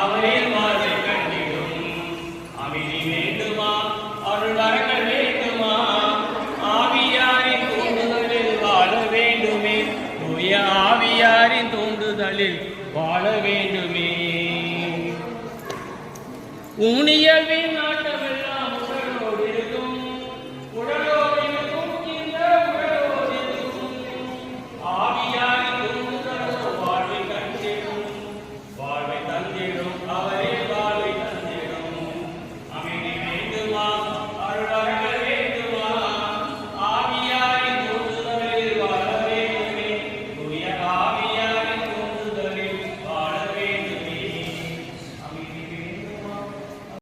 அவரில் வாழ்வை கண்டிடும் அமைதி வேண்டுமா அருள் வரங்கள் வேண்டுமா ஆவியாரின் தூண்டுதலில் வாழ வேண்டுமே தூய ஆவியாரின் தூண்டுதலில் வாழ வேண்டுமே ஊனியல்வின்